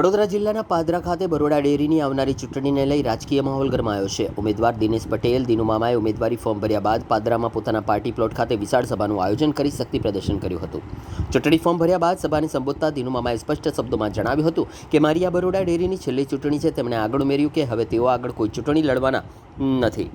વડોદરા જિલ્લાના પાદરા ખાતે બરોડા ડેરીની આવનારી ચૂંટણીને લઈ રાજકીય માહોલ ગરમાયો છે। ઉમેદવાર દિનેશ પટેલ દિનુમામાએ ઉમેદવારી ફોર્મ ભર્યા બાદ પાદરામાં પોતાના પાર્ટી પ્લોટ ખાતે વિશાળ સભાનું આયોજન કરી શક્તિ પ્રદર્શન કર્યું હતું। ચૂંટણી ફોર્મ ભર્યા બાદ સભાને સંબોધતા દિનુમામાએ સ્પષ્ટ શબ્દોમાં જણાવ્યું હતું કે મારી આ બરોડા ડેરીની છેલ્લી ચૂંટણી છે। તેમણે આગળ ઉમેર્યું કે હવે તેઓ આગળ કોઈ ચૂંટણી લડવાના નથી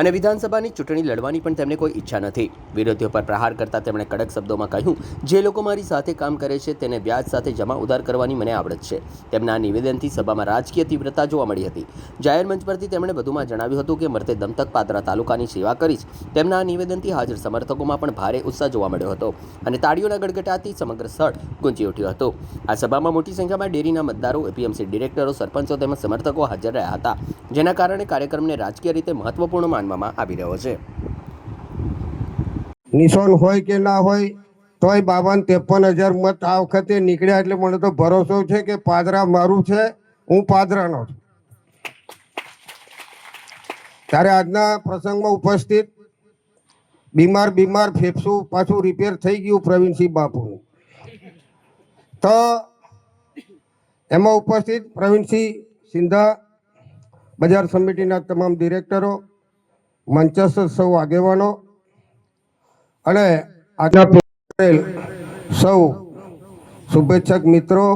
અને વિધાનસભાની ચૂંટણી લડવાની પણ તેમને કોઈ ઈચ્છા નથી। વિરોધીઓ પર પ્રહાર કરતા તેમણે કડક શબ્દોમાં કહ્યું, જે લોકો મારી સાથે કામ કરે છે તેને વ્યાજ સાથે જમા ઉધાર કરવાની મને આવડત છે। તેમના નિવેદનથી સભામાં રાજકીય તીવ્રતા જોવા મળી હતી। જાહેર મંચ પરથી તેમણે વધુમાં જણાવ્યું હતું કે મરતે દમ તક પાદરા તાલુકાની સેવા કરીશ। તેમના નિવેદનથી હાજર સમર્થકોમાં પણ ભારે ઉત્સાહ જોવા મળ્યો હતો અને તાળીઓના ગડગડાટથી સમગ્ર સ્થળ ગુંજી ઉઠ્યું હતું। આ સભામાં મોટી સંખ્યામાં ડેરીના મતદારો, એપીએમસી ડિરેક્ટરો, સરપંચો તેમજ સમર્થકો હાજર રહ્યા હતા, જેના કારણે કાર્યક્રમને રાજકીય રીતે મહત્વપૂર્ણ માનવામાં આવી રહ્યો છે। નિશાન હોય કે ના હોય તોય 52-53 હજાર મત આ વખતે નીકળ્યા એટલે મને તો ભરોસો છે કે પાદરા મારું છે, હું પાદરાનો છું। ત્યારે આજના પ્રસંગમાં ઉપસ્થિત બીમાર ફેફસું પાછું રિપેર થઈ ગયું પ્રવીણસિંહ બાપુનું, તો એમાં ઉપસ્થિત પ્રવીણસિંહ સિંધા, બજાર સમિતિના તમામ ડિરેક્ટરો, મંચસ્થ સૌ આગેવાનો અને આજના સૌ શુભેચ્છક મિત્રો,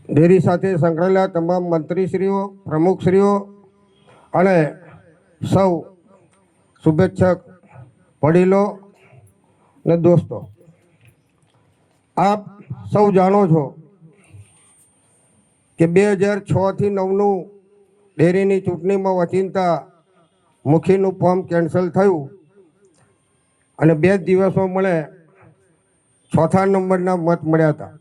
ડેરી સાથે સંકળાયેલા તમામ મંત્રીશ્રીઓ, પ્રમુખશ્રીઓ અને સૌ શુભેચ્છક વડીલો અને દોસ્તો, આપ સૌ જાણો છો કે 2006 થી 9નું ડેરીની ચૂંટણીમાં વચિંતા મુખીનું ફોર્મ કેન્સલ થયું અને 2 દિવસમાં મને 4થા નંબરના મત મળ્યા હતા।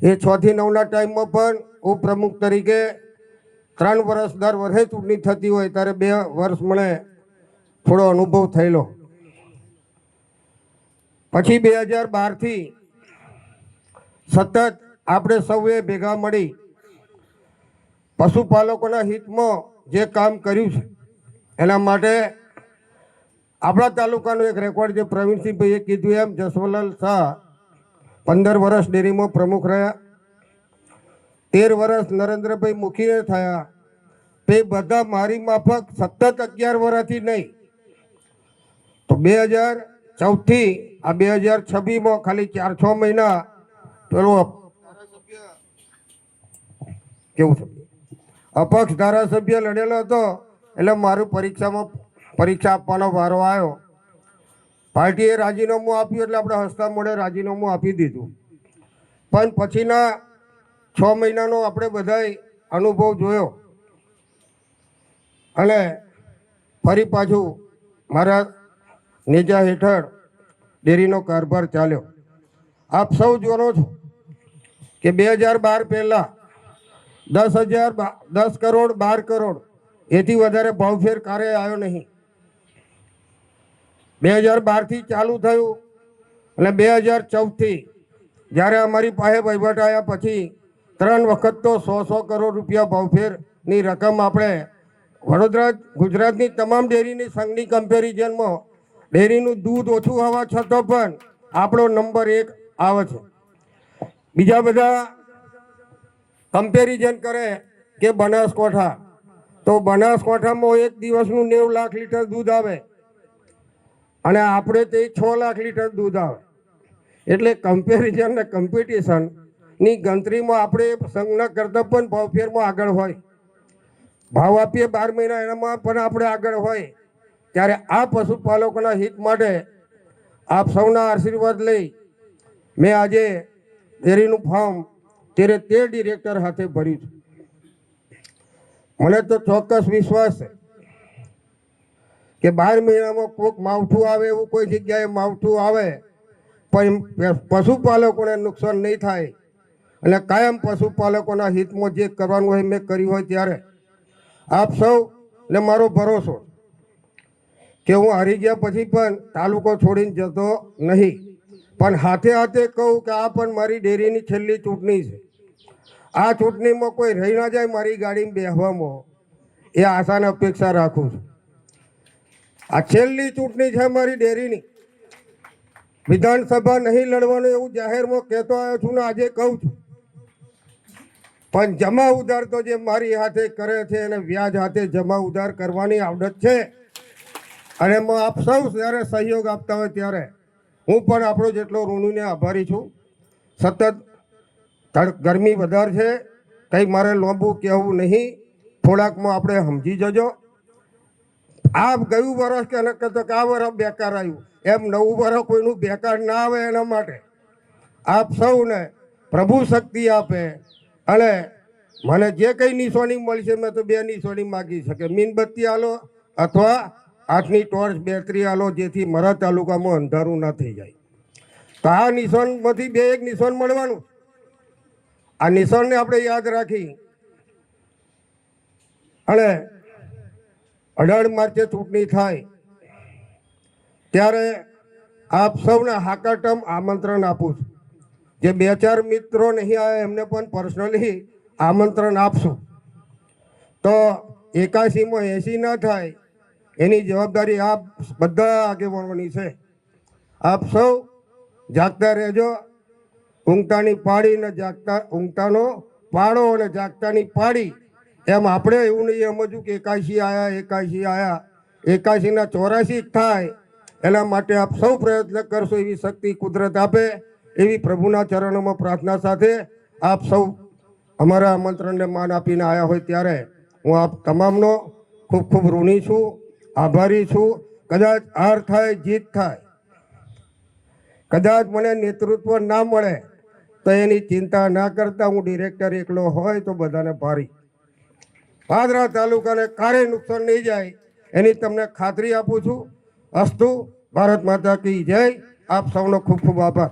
એ 6 થી 9ના ટાઈમમાં પણ ઉપપ્રમુખ તરીકે 3 વર્ષ દર વર્ષે ચૂંટણી થતી હોય ત્યારે 2 વર્ષ મને થોડો અનુભવ થયેલો। પછી 2012થી સતત આપણે સૌએ ભેગા મળી પશુપાલકોના હિતમાં જે કામ કર્યું છે એના માટે આપણા તાલુકાનો એક રેકોર્ડ જે પ્રવીણસિંહભાઈએ કીધું એમ જસવંતલાલ શાહ 15 વર્ષ ડેરીમાં પ્રમુખ રહ્યા, 13 વર્ષ નરેન્દ્રભાઈ મુખીએ થયા, તે બધા મારી માફક સતત 11 વર્ષથી નહીં તો 2014થી આ 2026માં ખાલી 4-6 મહિના પેલો કેવું છે અપક્ષ ધારાસભ્ય લડેલો હતો એટલે મારું પરીક્ષા આપવાનો વારો આવ્યો। પાર્ટીએ રાજીનામું આપ્યું એટલે આપણે હસતા મોઢે રાજીનામું આપી દીધું, પણ પછીના 6 મહિનાનો આપણે બધાય અનુભવ જોયો અને ફરી પાછું મારા નેજા હેઠળ ડેરીનો કારભાર ચાલ્યો। આપ સૌ જાણો છો કે 2012 પહેલાં 10 કરોડ 12 કરોડ એથી વધારે ભાવફેર કાર્ય આવ્યો નહીં। 2012થી ચાલુ થયું અને 2014થી જ્યારે અમારી પાસે વહીવટ આવ્યા પછી 3 વખત તો 100 કરોડ રૂપિયા ભાવફેરની રકમ આપણે વડોદરા ગુજરાતની તમામ ડેરીની સંઘની કમ્પેરિઝનમાં ડેરીનું દૂધ ઓછું હોવા છતાં પણ આપણો નંબર 1 આવે છે। બીજા બધા કમ્પેરિઝન કરે કે બનાસકાંઠા, તો બનાસકાંઠામાં એક દિવસનું 90 લાખ લીટર દૂધ આવે અને આપણે તે 6 લાખ લીટર દૂધ આવે, એટલે કમ્પેરિઝન ને કોમ્પિટિશનની ગણતરીમાં આપણે સંઘના કરતાં પણ ભાવફેરમાં આગળ હોય, ભાવ આપીએ 12 મહિના એનામાં પણ આપણે આગળ હોય। ત્યારે આ પશુપાલકોના હિત માટે આપ સૌના આશીર્વાદ લઈ મેં આજે ડેરીનું ફોર્મ 13 ડિરેક્ટર હાથે ભર્યું છે। મને તો ચોક્કસ વિશ્વાસ છે કે 12 મહિનામાં કોઈક માવઠું આવે, એવું કોઈ જગ્યાએ માવઠું આવે પણ પશુપાલકોને નુકસાન નહીં થાય અને કાયમ પશુપાલકોના હિતમાં જે કરવાનું હોય મેં કર્યું હોય। ત્યારે આપ સૌને મારો ભરોસો કે હું હારી ગયા પછી પણ તાલુકો છોડીને જતો નહીં, પણ હાથે હાથે કહું કે આ પણ મારી ડેરીની છેલ્લી ચૂંટણી છે। આ ચૂંટણીમાં કોઈ રહી ના જાય મારી ગાડીમાં બેસવામાં, એ આશા ને અપેક્ષા રાખું છું। આ છેલ્લી ચૂંટણી છે મારી ડેરીની વિધાનસભા નહીં લડવાનું એવું જાહેરમાં કહેતો આવ્યો છું ને આજે કહું છું, પણ જમા ઉધાર તો જે મારી હાથે કરે છે અને વ્યાજ હાથે જમા ઉધાર કરવાની આવડત છે. અને એમાં આપ સૌ જ્યારે સહયોગ આપતા હોય ત્યારે હું પણ આપણો જેટલો ઋણીને આભારી છું. સતત ગરમી વધારે છે, કંઈ મારે લાંબુ કહેવું નહીં, થોડાકમાં આપણે સમજી જજો. આ ગયું વર્ષ કે ન કહેતો કે આ વર્ષ બેકાર આવ્યું, એમ નવું વર્ષ કોઈનું બેકાર ના આવે એના માટે આપ સૌને પ્રભુ શક્તિ આપે. અને મને જે કંઈ નિશાની મળશે મેં તો 2 નિશાની માગી શકે, મીણબત્તી આલો અથવા હાથની ટોર્ચ બેટરી આલો, જેથી મારા તાલુકામાં અંધારું ના થઈ જાય. તો આ નિશાનમાંથી 1 નિશાન મળવાનું. આ નિશાનને આપણે યાદ રાખી અને 18 માર્ચે ચૂંટણી થાય ત્યારે આપ સૌને હાકાટમ આમંત્રણ આપું છું. જે 2-4 મિત્રો નહીં આવ્યા એમને પણ પર્સનલી આમંત્રણ આપશું. તો 81માં 80 ના થાય એની જવાબદારી આપ બધા આગેવાનોની છે. આપ સૌ જાગતા રહેજો. ઊંઘતાની પાડી ને જાગતા, ઊંઘતાનો પાડો અને જાગતાની પાડી, એમ આપણે એવું નહીં સમજવું કે 81 આવ્યા 81ના 84 થાય. એના માટે આપ સૌ પ્રયત્ન કરશો એવી શક્તિ કુદરત આપે એવી પ્રભુના ચરણોમાં પ્રાર્થના સાથે આપ સૌ અમારા આમંત્રણને માન આપીને આવ્યા હોય ત્યારે હું આપ તમામનો ખૂબ ખૂબ ઋણી છું, આભારી છું. કદાચ હાર થાય જીત થાય, કદાચ મને નેતૃત્વ ના મળે તો એની ચિંતા ના કરતા હું ડિરેક્ટર એકલો હોય તો બધાને ભારી. પાદરા તાલુકાને કારે નુકસાન નહીં જાય એની તમને ખાતરી આપું છું. અસ્તુ. ભારત માતા કી જય. આપ સૌનો ખૂબ ખૂબ આભાર.